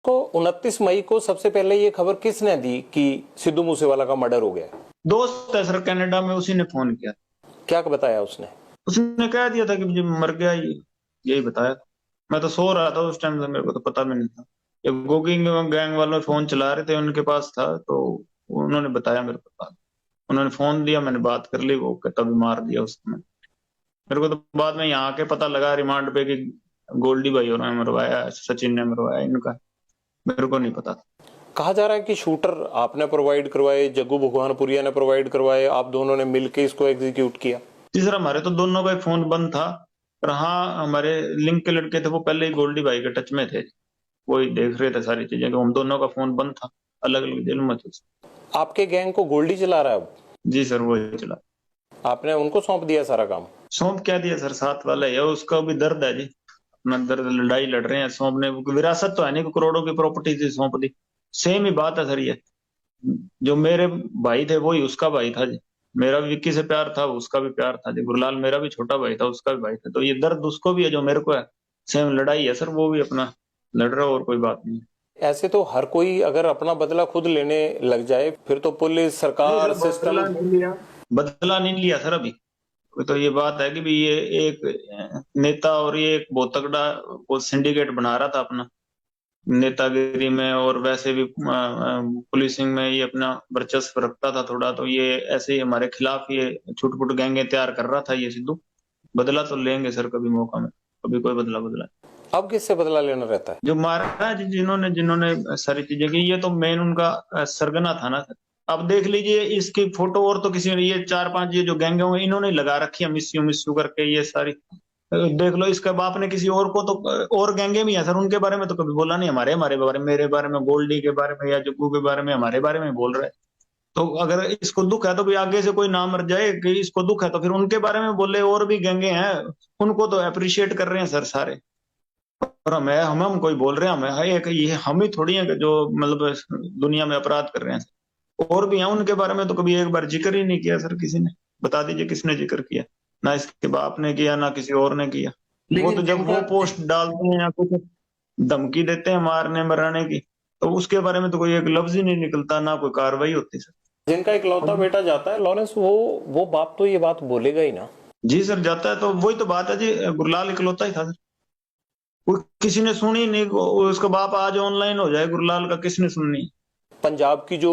को 29 मई को सबसे पहले ये खबर किसने दी कि सिद्धू मूसेवाला का मर्डर हो गया? दोस्त है सर कनाडा में, उसी ने फोन किया। क्या बताया उसने? उसने कह दिया था कि मुझे मर गया, यही बताया था। मैं तो सो रहा था उस टाइम से, मेरे को तो पता भी नहीं था। ये गोगी गैंग वाले फोन चला रहे थे, उनके पास था, तो उन्होंने बताया मेरे को। उन्होंने फोन दिया, मैंने बात कर ली, वो कहता भी मार दिया उसने। मेरे को तो बाद में यहाँ के पता लगा रिमांड पे कि गोल्डी भाई और मरवाया, सचिन ने मरवाया इनका। मेरे को नहीं पता था। कहा जा रहा है कि शूटर आपने प्रोवाइड करवाए, जग्गू भगवानपुरिया ने प्रोवाइड करवाए, आप दोनों ने मिलकर इसको एग्जीक्यूट किया। तीसरा हमारे तो दोनों का ही फोन बंद था, पर हाँ हमारे लिंक के लड़के थे वो पहले ही गोल्डी भाई के टच में थे। वो ही देख रहे थे सारी चीजें, कि हम दोनों का फोन बंद था, अलग अलग जेल में थे। आपके गैंग को गोल्डी चला रहा है अब? जी सर, वो ही चला। आपने उनको सौंप दिया सारा काम? सौंप क्या दिया सर, साथ वाला है, उसका भी दर्द है जी। अपना दर्द, लड़ाई लड़ रहे हैं। सौंपने विरासत तो है नहीं, करोड़ों की प्रॉपर्टी थी, सौंप दी। सेम ही बात है सर ये। जो मेरे भाई थे वही उसका भाई था जी। मेरा भी विक्की से प्यार था, उसका भी प्यार था जी। गुरलाल मेरा भी छोटा भाई था, उसका भी भाई था। तो ये दर्द उसको भी है जो मेरे को है। सेम लड़ाई है सर, वो भी अपना लड़ रहा है, और कोई बात नहीं है। ऐसे तो हर कोई अगर अपना बदला खुद लेने लग जाए फिर तो पुलिस, नहीं सर, सरकार, सिस्टम। बदला नहीं लिया। बदला नहीं लिया सर अभी। तो ये बात है कि भी ये एक नेता और ये एक बहुत तगड़ा वो सिंडिकेट बना रहा था अपना, नेतागिरी में, और वैसे भी पुलिसिंग में ये अपना वर्चस्व रखता था थोड़ा। तो ये ऐसे ही हमारे खिलाफ ये छुटपुट गैंगे तैयार कर रहा था ये सिद्धू। बदला तो लेंगे सर कभी मौका में, कभी कोई बदला बदला। अब किससे बदला लेना रहता है? जो मारा है जिन्होंने जिन्होंने सारी चीजें की, ये तो मेन उनका सरगना था ना सर। अब देख लीजिए इसकी फोटो, और तो किसी ने, ये चार पांच ये जो गैंग है इन्होंने लगा रखी है, मिस यू करके ये सारी। देख लो, इसके बाप ने किसी और को तो, और गैंगे भी है सर, उनके बारे में तो कभी बोला नहीं। हमारे हमारे बारे में, मेरे बारे में, गोल्डी के बारे में या जुग्गू के बारे में, हमारे बारे में बोल रहे हैं। तो अगर इसको दुख है तो भी आगे से कोई ना मर जाए, कि इसको दुख है तो फिर उनके बारे में बोले। और भी गैंगे हैं, उनको तो अप्रिशिएट कर रहे हैं सर सारे। और हम कोई बोल रहे हैं, हमें एक ये हम ही थोड़ी है जो मतलब दुनिया में अपराध कर रहे हैं। और भी हैं, उनके बारे में तो कभी एक बार जिक्र ही नहीं किया सर किसी ने। बता दीजिए किसने जिक्र किया? ना इसके बाप ने किया, ना किसी और ने किया। वो तो लेकिन जब वो पोस्ट डालते हैं या कुछ धमकी देते हैं मारने मराने की, तो उसके बारे में तो कोई एक लफ्ज ही नहीं निकलता, ना कोई कार्रवाई होती सर। जिनका इकलौता बेटा जाता है लॉरेंस, वो बाप तो ये बात बोलेगा ही ना। जी सर, जाता है तो वही तो बात है जी। गुरलाल इकलौता ही था सर, कोई किसी ने सुनी नहीं। उसका बाप आज ऑनलाइन हो जाए, गुरलाल का किसने सुननी? पंजाब की जो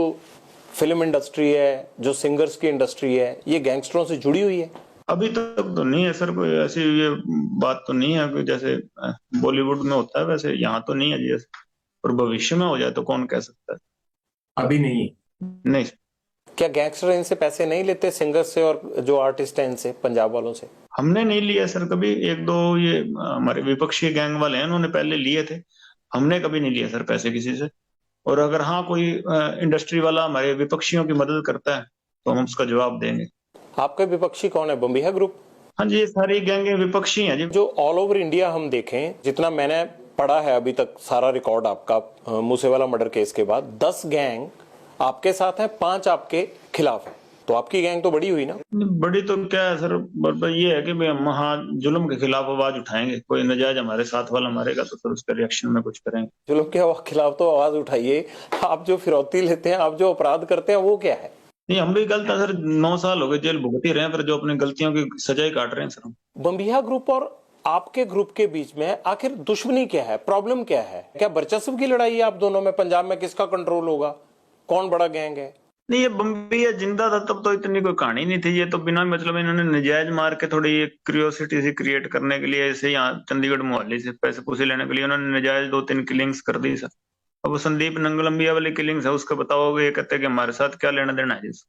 फिल्म इंडस्ट्री है, जो सिंगर्स की इंडस्ट्री है, ये गैंगस्टरों से जुड़ी हुई है। अभी तक तो नहीं है सर, कोई ऐसी ये बात तो नहीं है कि जैसे बॉलीवुड में होता है वैसे यहाँ तो नहीं है जी ऐसे। और भविष्य में हो जाए तो कौन कह सकता है। अभी नहीं। नहीं। क्या गैंगस्टर इनसे पैसे नहीं लेते, सिंगर्स से और जो आर्टिस्ट हैं इनसे, पंजाब वालों से? हमने नहीं लिया सर कभी। एक दो ये हमारे विपक्षी गैंग वाले हैं, उन्होंने पहले लिए थे। हमने कभी नहीं लिया सर पैसे किसी से। और अगर हाँ कोई इंडस्ट्री वाला हमारे विपक्षियों की मदद करता है तो हम उसका जवाब देंगे। आपके विपक्षी कौन है? बम्बिहा ग्रुप? हाँ जी, ये सारी गैंगे विपक्षी हैं जी। जो ऑल ओवर इंडिया हम देखें, जितना मैंने पढ़ा है अभी तक सारा रिकॉर्ड आपका मूसेवाला मर्डर केस के बाद, 10 गैंग आपके साथ हैं, 5 आपके खिलाफ है। तो आपकी गैंग तो बड़ी हुई ना? बड़ी तो क्या है सर, ये है कि भाई हम हाँ जुल्म के खिलाफ आवाज उठाएंगे। कोई नजायज हमारे साथ वाला मारेगा तो फिर उसके रिएक्शन में कुछ करेंगे। जुल्म के खिलाफ तो आवाज उठाइए। आप जो फिरौती लेते हैं, आप जो अपराध करते हैं, वो क्या है? नहीं, हम भी गलत है सर। 9 साल हो गए जेल भुगत ही रहे हैं, फिर जो अपनी गलतियों की सजा ही काट रहे हैं सर हम। बम्बिहा ग्रुप और आपके ग्रुप के बीच में आखिर दुश्मनी क्या है, प्रॉब्लम क्या है? क्या वर्चस्व की लड़ाई है आप दोनों में? पंजाब में किसका कंट्रोल होगा, कौन बड़ा गैंग है? नहीं, ये बम्बी है जिंदा था तब तो इतनी कोई कहानी नहीं थी। ये तो बिना मतलब इन्होंने नजायज मार के थोड़ी ये क्यूरियोसिटी सी क्रिएट करने के लिए, ऐसे यहाँ चंडीगढ़ मोहाली से पैसे पूसे लेने के लिए उन्होंने नजायज 2-3 किलिंग्स कर दी सर। अब वो संदीप नंगलम्बिया वाली किलिंग्स है, उसका बताओ। ये कहते हैं कि हमारे साथ क्या लेना देना है जिस,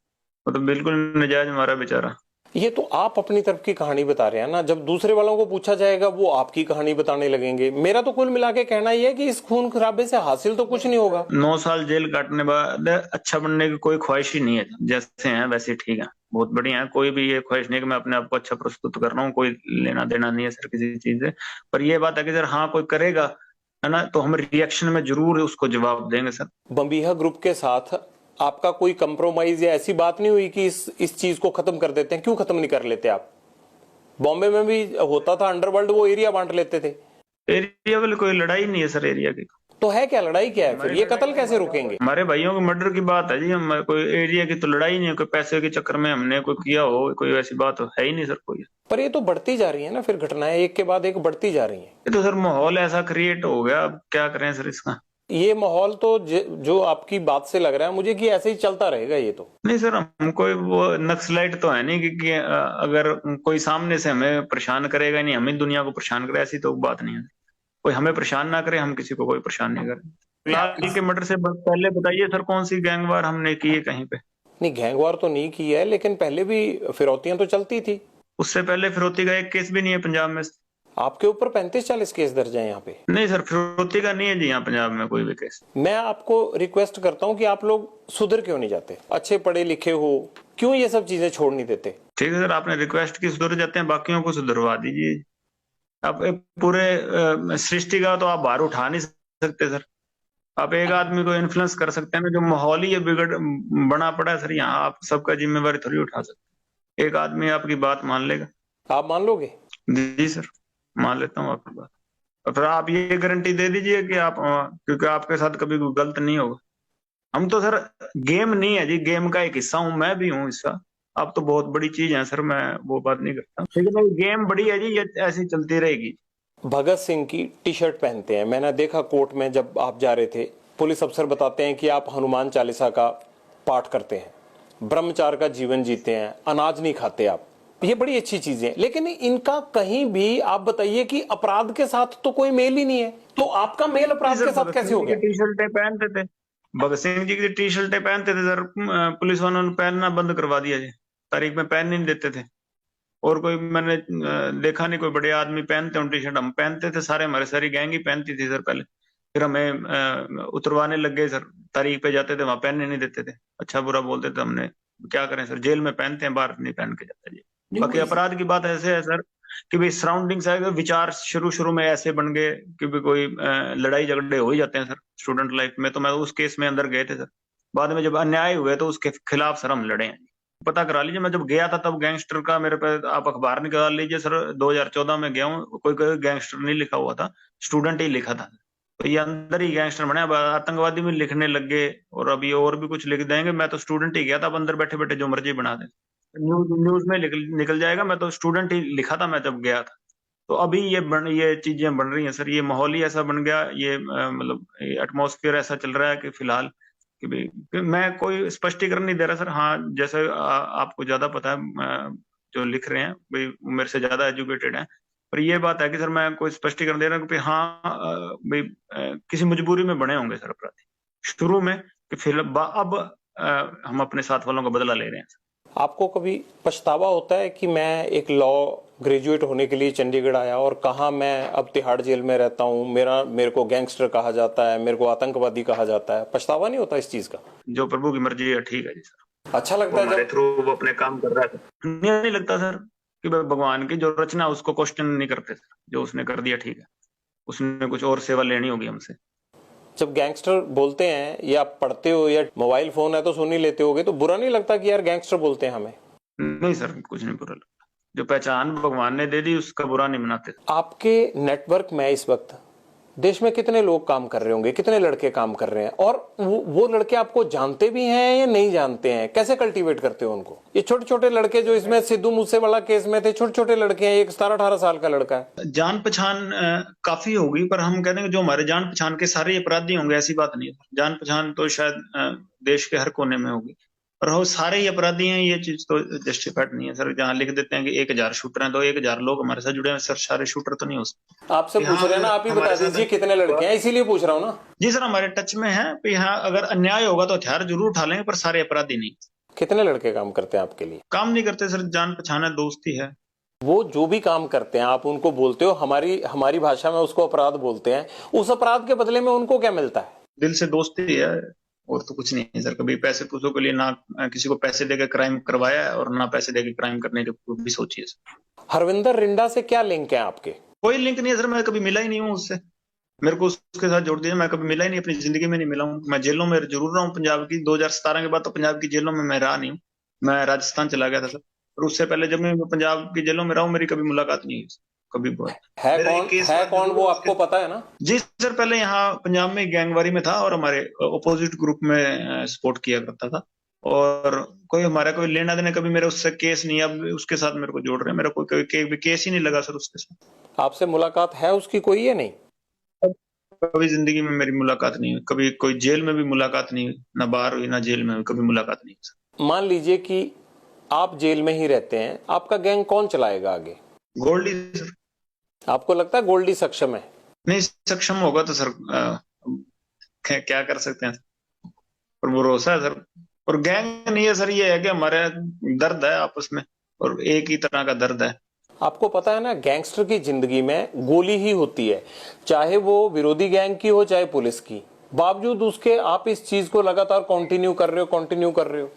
वो तो बिल्कुल नजायज मारा बेचारा। ये तो आप अपनी तरफ की कहानी बता रहे हैं ना, जब दूसरे वालों को पूछा जाएगा वो आपकी कहानी बताने लगेंगे। मेरा तो कुल मिला के कहना ही है कि इस खून खराबे से हासिल तो कुछ नहीं होगा। 9 साल जेल काटने बाद अच्छा बनने की कोई ख्वाहिश ही नहीं है। जैसे हैं वैसे ठीक है, बहुत बढ़िया है। कोई भी ये ख्वाहिश नहीं कि मैं अपने आप को अच्छा प्रस्तुत कर रहा हूँ, कोई लेना देना नहीं है सर किसी चीज से। पर ये बात है कि सर हाँ कोई करेगा है ना, तो हम रिएक्शन में जरूर उसको जवाब देंगे सर। बम्बिहा ग्रुप के साथ आपका कोई कंप्रोमाइज या ऐसी बात नहीं हुई कि इस चीज को खत्म कर देते हैं? क्यों खत्म नहीं कर लेते आप? बॉम्बे में भी होता था अंडरवर्ल्ड, वो एरिया बांट लेते थे। एरिया वाली कोई लड़ाई नहीं है सर एरिया की। तो है क्या, लड़ाई क्या है फिर, ये कत्ल कैसे रुकेंगे? हमारे भाइयों के मर्डर की बात है जी। हम कोई एरिया की तो लड़ाई नहीं है, कोई पैसे के चक्कर में हमने कोई किया हो, कोई ऐसी बात तो है ही नहीं सर कोई। पर ये तो बढ़ती जा रही है ना, फिर घटनाएं एक के बाद एक बढ़ती जा रही हैं। ये तो सर माहौल ऐसा क्रिएट हो गया, अब क्या करें सर इसका। ये माहौल तो जो आपकी बात से लग रहा है मुझे कि ऐसे ही चलता रहेगा ये तो। नहीं सर, हम कोई वो नक्सलाइट तो है नहीं कि अगर कोई सामने से हमें परेशान करेगा नहीं, हमें दुनिया को परेशान करे, ऐसी तो बात नहीं है। कोई हमें परेशान ना करे, हम किसी को कोई परेशान नहीं करें। फिलहाल के मर्डर से पहले बताइए सर, कौन सी गैंगवार हमने की है कहीं पे? नहीं, गैंगवार तो नहीं की है, लेकिन पहले भी फिरौतियां तो चलती थी। उससे पहले फिरौती का एक केस भी नहीं है पंजाब में। आपके ऊपर 35-40 केस दर्ज है यहाँ पे। नहीं सर, फिरौती का नहीं है जी यहाँ पंजाब में कोई भी केस। मैं आपको रिक्वेस्ट करता हूँ कि आप लोग सुधर क्यों नहीं जाते, अच्छे पढ़े लिखे हो, क्यों ये सब चीजें छोड़ नहीं देते? ठीक है सर, आपने रिक्वेस्ट की, सुधर जाते हैं, बाकियों को सुधरवा दीजिए। आप पूरे सृष्टि का तो आप भार उठा नहीं सकते सर। आप एक आदमी को इन्फ्लुएंस कर सकते हैं ना, जो माहौल ही बिगड़ बना पड़ा है सर यहाँ, आप सबका जिम्मेवारी थोड़ी उठा सकते। एक आदमी आपकी बात मान लेगा? आप मान लोगे? जी सर, मान लेता हूँ आपकी बात। और फिर आप ये गारंटी दे दीजिए कि आप, क्योंकि आपके साथ कभी कोई गलत नहीं होगा। हम तो सर, गेम नहीं है जी, गेम का एक हिस्सा हूँ, मैं भी हूँ हिस्सा। अब तो बहुत बड़ी चीज है सर, मैं वो बात नहीं करता, लेकिन गेम बड़ी है जी, ये ऐसी चलती रहेगी। भगत सिंह की टी शर्ट पहनते हैं, मैंने देखा कोर्ट में जब आप जा रहे थे, पुलिस अफसर बताते हैं कि आप हनुमान चालीसा का पाठ करते हैं, ब्रह्मचार्य का जीवन जीते हैं, अनाज नहीं खाते आप, ये बड़ी अच्छी चीजें हैं, लेकिन इनका कहीं भी आप बताइए कि अपराध के साथ तो कोई मेल ही नहीं है, तो आपका मेल अपराध के साथ कैसे हो गया? टी शर्टें पहनते थे, भगत सिंह जी की टी शर्टें पहनते थे सर, पुलिस वालों ने पहनना बंद करवा दिया जी, तारीख में पहन नहीं देते थे। और कोई मैंने देखा नहीं कोई बड़े आदमी पहनते हो टी शर्ट, हम पहनते थे सारे, हमारे सारी गैंग ही पहनती थी सर पहले। फिर हमें उतरवाने लग गए सर, तारीख पे जाते थे वहां पहनने नहीं देते थे, अच्छा बुरा बोलते थे। हमने क्या करें सर, जेल में पहनते हैं, बाहर नहीं पहन के जाते जी। बाकी अपराध की बात ऐसे है सर कि भाई सराउंडिंग्स है, विचार शुरू शुरू में ऐसे बन गए कि भी कोई लड़ाई झगड़े हो ही जाते हैं सर स्टूडेंट लाइफ में। तो मैं उस केस में अंदर गए थे सर, बाद में जब अन्याय हुए तो उसके खिलाफ सर हम लड़े हैं। पता करा लीजिए, मैं जब गया था तब गैंगस्टर का मेरे पे आप अखबार निकाल लीजिए सर, 2014 में गया हूँ, कोई कोई गैंगस्टर नहीं लिखा हुआ था, स्टूडेंट ही लिखा था। तो ये अंदर ही गैंगस्टर बने, अब आतंकवादी भी लिखने लग गए और अभी और भी कुछ लिख देंगे। मैं तो स्टूडेंट ही गया था, अब अंदर बैठे बैठे जो मर्जी बना दे, न्यूज में निकल जाएगा। मैं तो स्टूडेंट ही लिखा था मैं जब गया था। तो अभी ये चीजें बन रही हैं सर, ये माहौल ही ऐसा बन गया, ये मतलब एटमॉस्फेयर ऐसा चल रहा है कि फिलहाल कि भाई, कि मैं कोई स्पष्टीकरण नहीं दे रहा सर। हाँ, जैसे आपको ज्यादा पता है, जो लिख रहे हैं भाई मेरे से ज्यादा एजुकेटेड हैं, पर ये बात है कि सर मैं कोई स्पष्टीकरण दे रहा हूँ कि हाँ भाई किसी मजबूरी में बने होंगे सर अपराधी शुरू में, कि फिर अब हम अपने साथ वालों का बदला ले रहे हैं। आपको कभी पछतावा होता है कि मैं एक लॉ ग्रेजुएट होने के लिए चंडीगढ़ आया और कहा मैं अब तिहाड़ जेल में रहता हूँ, मेरे को गैंगस्टर कहा जाता है, मेरे को आतंकवादी कहा जाता है, पछतावा नहीं होता इस चीज का? जो प्रभु की मर्जी है, ठीक है जी सर। अच्छा लगता है हमारे जब थ्रू वो अपने काम कर रहा है, नहीं लगता सर कि भगवान की जो रचना उसको क्वेश्चन नहीं करते सर, जो उसने कर दिया ठीक है, उसने कुछ और सेवा लेनी होगी हमसे। जब गैंगस्टर बोलते हैं या आप पढ़ते हो या मोबाइल फोन है तो सुन ही लेते होगे, तो बुरा नहीं लगता कि यार गैंगस्टर बोलते हैं हमें? नहीं सर, कुछ नहीं बुरा लगता, जो पहचान भगवान ने दे दी उसका बुरा नहीं मनाते। आपके नेटवर्क में इस वक्त देश में कितने लोग काम कर रहे होंगे, कितने लड़के काम कर रहे हैं, और वो लड़के आपको जानते भी हैं या नहीं जानते हैं, कैसे कल्टीवेट करते हो उनको? ये छोटे छोटे लड़के जो इसमें सिद्धू मूसेवाला केस में थे, छोटे छोटे लड़के हैं, एक 17-18 साल का लड़का है। जान पहचान काफी होगी, पर हम कहते हैं जो हमारे जान पहचान के सारे अपराधी होंगे ऐसी बात नहीं है। जान पहचान तो शायद देश के हर कोने में होगी, पर वो सारे ही अपराधी हैं ये चीज तो जस्टिफाइड नहीं है सर। जहाँ लिख देते हैं कि 1000 शूटर हैं तो 1000 लोग हमारे साथ जुड़े हैं सर, सारे शूटर तो नहीं हो सकते। आपसे पूछ रहे हैं ना, आप ही बता दीजिए कितने लड़के हैं, इसीलिए पूछ रहा हूँ ना। जी सर, हमारे टच में है, यहाँ अगर अन्याय होगा तो हथियार जरूर उठा लेंगे, पर सारे अपराधी नहीं। कितने लड़के काम करते हैं आपके लिए? काम नहीं करते सर, जान पहचान है, दोस्ती है। वो जो भी काम करते हैं आप उनको बोलते हो, हमारी भाषा में उसको अपराध बोलते हैं, उस अपराध के बदले में उनको क्या मिलता है? दिल से दोस्ती है और तो कुछ नहीं है सर। कभी पैसे पूछो के लिए ना किसी को पैसे देकर क्राइम करवाया है और ना पैसे देकर क्राइम करने की भी सोचिए सर। हरविंदर रिंडा से क्या लिंक है आपके? कोई लिंक नहीं है सर, मैं कभी मिला ही नहीं हूँ उससे, मेरे को उसके साथ जोड़ दिया, मैं कभी मिला ही नहीं, अपनी जिंदगी में नहीं मिला हूँ। मैं जेलों में जरूर रहा हूँ पंजाब की, 2017 के बाद तो पंजाब की जेलों में मैं रहा नहीं हूँ, मैं राजस्थान चला गया था सर। और उससे पहले जब मैं पंजाब की जेलों में रहा हूँ मेरी कभी मुलाकात नहीं हुई। कभी बहुत। है मेरा एक कौन केस है हुआ कौन जरूर वो उसके। आपको पता है ना? जी सर, पहले यहाँ पंजाब में गैंगवारी में था और हमारे ओपोजिट ग्रुप में सपोर्ट किया करता था। और कोई हमारा कोई लेना देना कभी मेरा उससे केस नहीं, अब उसके साथ मेरे को जोड़ रहे हैं, मेरा कोई केस ही नहीं लगा सर उसके साथ। आपसे मुलाकात है उसकी कोई या नहीं? कभी जिंदगी में मेरी मुलाकात नहीं हुई, कभी कोई जेल में भी मुलाकात नहीं हुई, ना बाहर हुई ना जेल में हुई, कभी मुलाकात नहीं हुई सर। मान लीजिए कि आप जेल में ही रहते हैं, आपका गैंग कौन चलाएगा आगे? गोल्डी सर। आपको लगता है गोल्डी सक्षम है? नहीं, सक्षम होगा तो सर क्या कर सकते हैं, पर भरोसा है सर। और गैंग नहीं है सर, ये है कि हमारे दर्द है आपस में, और एक ही तरह का दर्द है। आपको पता है ना, गैंगस्टर की जिंदगी में गोली ही होती है, चाहे वो विरोधी गैंग की हो चाहे पुलिस की। बावजूद उसके आप इस चीज को लगातार कंटिन्यू कर रहे हो।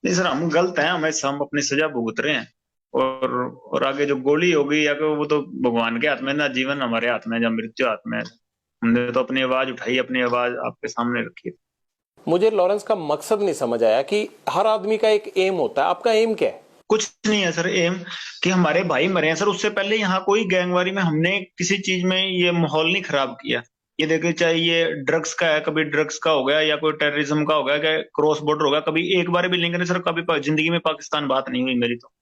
नहीं सर, हम गलत हैं, हम अपनी सजा भुगत रहे हैं। और आगे जो गोली होगी या वो तो भगवान के हाथ में ना, जीवन हमारे हाथ में है या मृत्यु हाथ में है। हमने तो अपनी आवाज उठाई, अपनी आवाज आपके सामने रखी है। मुझे लॉरेंस का मकसद नहीं समझ आया कि हर आदमी का एक एम होता है, आपका एम क्या है? कुछ नहीं है सर एम, कि हमारे भाई मरे हैं सर। उससे पहले यहाँ कोई गैंगवारी में हमने किसी चीज में ये माहौल नहीं खराब किया। ये देखिए, चाहे ये ड्रग्स का है, कभी ड्रग्स का हो गया या कोई टेररिज्म का हो गया, क्या क्रॉस बॉर्डर होगा, कभी एक बार भी लिंक नहीं सर, कभी जिंदगी में पाकिस्तान बात नहीं हुई मेरी तो।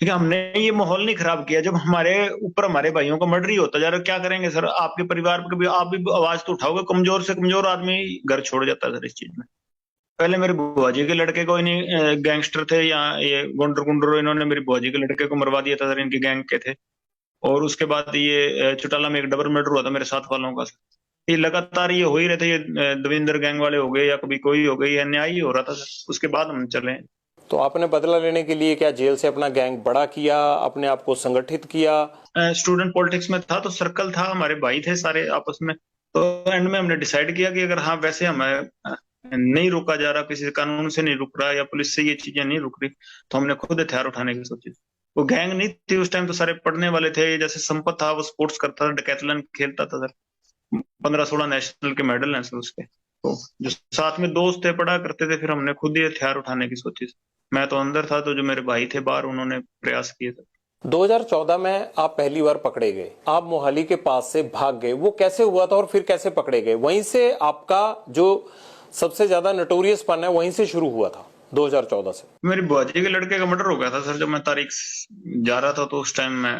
ठीक है, हमने ये माहौल नहीं खराब किया। जब हमारे ऊपर हमारे भाइयों का मर्डर ही होता जा रहा है, क्या करेंगे सर? आपके परिवार पर कभी आप भी आवाज तो उठाओगे? कमजोर से कमजोर आदमी घर छोड़ जाता है सर इस चीज में। पहले मेरे बुआ जी के लड़के को इन्हीं गैंगस्टर थे, या ये गुंडर गुंडर, इन्होंने मेरी बुआ जी के लड़के को मरवा दिया था सर, इनके गैंग के थे। और उसके बाद ये चौटाला में एक डबल मर्डर हुआ था मेरे साथ वालों का सर। ये लगातार ये हो ही रहे थे, ये दविंदर गैंग वाले हो गए या कभी कोई हो गई, ये अन्याय ही हो रहा था सर। उसके बाद हम चले। तो आपने बदला लेने के लिए क्या जेल से अपना गैंग बड़ा किया, अपने आप को संगठित किया? स्टूडेंट पॉलिटिक्स में था तो सर्कल था, हमारे भाई थे सारे आपस में। तो एंड में हमने डिसाइड किया कि अगर हाँ वैसे हमें नहीं रोका जा रहा, किसी कानून से नहीं रुक रहा या पुलिस से ये चीजें नहीं रुक रही, तो हमने खुद हथियार उठाने की सोची। वो गैंग नहीं थी उस टाइम, तो सारे पढ़ने वाले थे। जैसे संपत था, वो स्पोर्ट्स करता था, डेकैथलॉन खेलता था सर। 15-16 नेशनल के मेडल हैं सर उसके। तो जो साथ में दोस्त थे पढ़ा करते थे, फिर हमने खुद ही हथियार उठाने की सोची। मैं तो अंदर था, तो जो मेरे भाई थे बाहर, उन्होंने प्रयास किए थे। 2014 में आप पहली बार पकड़े गए, आप मोहाली के पास से भाग गए, वो कैसे हुआ था और फिर कैसे पकड़े गए? वहीं से आपका जो सबसे ज्यादा नटोरियस पन है वहीं से शुरू हुआ था 2014 से। मेरी बुआ जी के लड़के का मर्डर हो गया था सर, जब मैं तारीख जा रहा था, तो उस टाइम मैं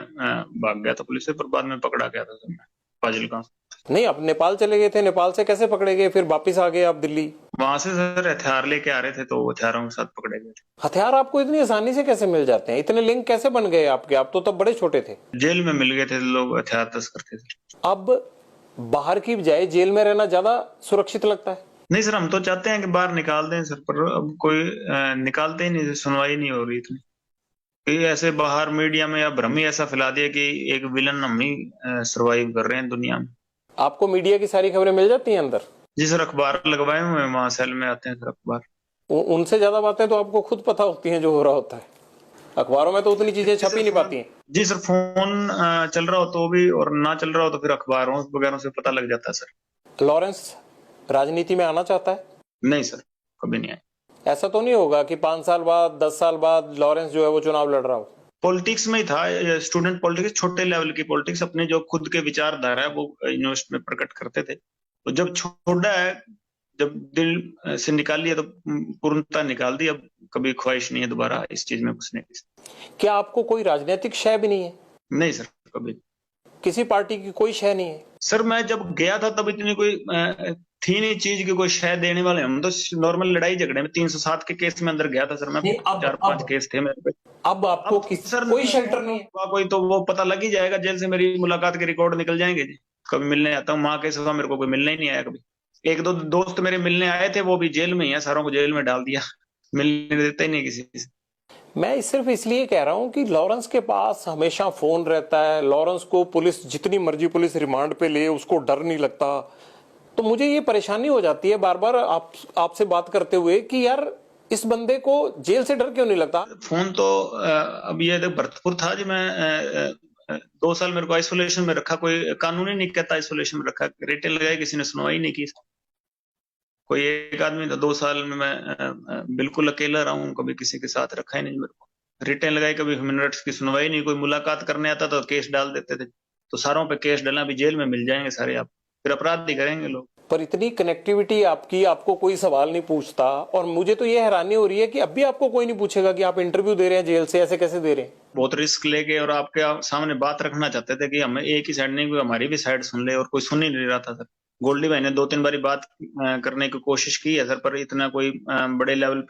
भाग गया था पुलिस से, पर बाद में पकड़ा गया था सर मैं फाजिलका से। नहीं, आप नेपाल चले गए थे, नेपाल से कैसे पकड़े गए, फिर वापिस आ गए आप दिल्ली? वहां से सर हथियार लेके आ रहे थे, तो हथियारों के साथ पकड़े गए थे। हथियार आपको इतनी आसानी से कैसे मिल जाते हैं? इतने लिंक कैसे बन गए आपके? आप तो तब बड़े छोटे थे। जेल में मिल गए थे लोग, हथियार तस्कर थे सर। अब बाहर की बजाय जेल में रहना ज्यादा सुरक्षित लगता है? नहीं सर, हम तो चाहते हैं कि बाहर निकाल दें सर, पर अब कोई निकालते ही नहीं, सुनवाई नहीं हो रही इतनी। ये ऐसे बाहर मीडिया में या भ्रम ही ऐसा फैला दिया कि एक विलन हम ही सरवाइव कर रहे हैं दुनिया में। आपको मीडिया की सारी खबरें मिल जाती हैं अंदर? जी सर, अखबार लगवाए हुए हैं, वहां सेल में आते हैं सर अखबार। उनसे ज्यादा बातें तो आपको खुद पता होती हैं जो हो रहा होता है। अखबारों में तो उतनी चीजें छप ही नहीं पाती हैं। जी सर, फोन चल रहा हो तो भी, और ना चल रहा हो तो फिर अखबारों वगैरह से पता लग जाता है सर। लॉरेंस राजनीति में आना चाहता है? नहीं सर, कभी नहीं आए। ऐसा तो नहीं होगा कि 5 साल बाद 10 साल बाद लॉरेंस जो है वो चुनाव लड़ रहा हो? पॉलिटिक्स में ही था, स्टूडेंट पॉलिटिक्स, छोटे लेवल की पॉलिटिक्स, अपने जो खुद के विचारधारा है वो यूनिवर्सिटी में प्रकट करते थे। तो जब छोड़ा है, जब दिल से निकाल लिया तो पूर्णतः निकाल दी। अब कभी ख्वाहिश नहीं है दोबारा इस चीज में घुसने की। क्या आपको कोई राजनीतिक शय भी नहीं है? नहीं सर, कभी किसी पार्टी की कोई शय नहीं है? सर, मैं जब गया था तब इतनी कोई थी नहीं चीज की कोई शय देने वाले। हम तो नॉर्मल लड़ाई झगड़े में 307 के केस में अंदर गया था सर मैं। नहीं, अब 4-5 केस थे मेरे पे। अब आपको सर कोई शेल्टर नहीं है? कोई तो वो पता लग ही जाएगा, जेल से मेरी मुलाकात के रिकॉर्ड निकल जाएंगे जी। कभी मिलने आता हूँ, माँ के सिवा मेरे को कोई मिलने ही नहीं आया कभी। 1-2 दोस्त मेरे मिलने आए थे, वो भी जेल में ही है, सारों को जेल में डाल दिया, मिलने देते ही नहीं किसी से। मैं सिर्फ इसलिए कह रहा हूं कि लॉरेंस के पास हमेशा फोन रहता है, लॉरेंस को पुलिस जितनी मर्जी पुलिस रिमांड पे ले उसको डर नहीं लगता। तो मुझे ये परेशानी हो जाती है बार बार आपसे बात करते हुए कि यार इस बंदे को जेल से डर क्यों नहीं लगता? फोन तो अब ये भरतपुर था जी, मैं 2 साल मेरे को आइसोलेशन में रखा। कोई कानून ही नहीं कहता आइसोलेशन में रखा, रेटे लगाए, किसी ने सुनवाई नहीं की। कोई एक आदमी था, 2 साल में मैं बिल्कुल अकेला रहा हूँ, कभी किसी के साथ रखा ही नहीं मेरे को। रिटेन लगाई, कभी ह्यूमन राइट्स की सुनवाई नहीं, कोई मुलाकात करने आता तो केस डाल देते थे। तो सारों पे केस डालना, अभी जेल में मिल जाएंगे सारे आप, फिर अपराध ही करेंगे लोग। पर इतनी कनेक्टिविटी आपकी, आपको कोई सवाल नहीं पूछता, और मुझे तो ये हैरानी हो रही है कि अब भी आपको कोई नहीं पूछेगा कि आप इंटरव्यू दे रहे हैं जेल से, ऐसे कैसे दे रहे हैं? बहुत रिस्क लेके और आपके सामने बात रखना चाहते थे कि हमें एक ही साइड नहीं, कोई हमारी भी साइड सुन ले, और कोई सुन ही नहीं रहा था सर। गोल्डी भाई ने 2-3 बारी बात करने की कोशिश की है सर, पर इतना कोई बड़े लेवल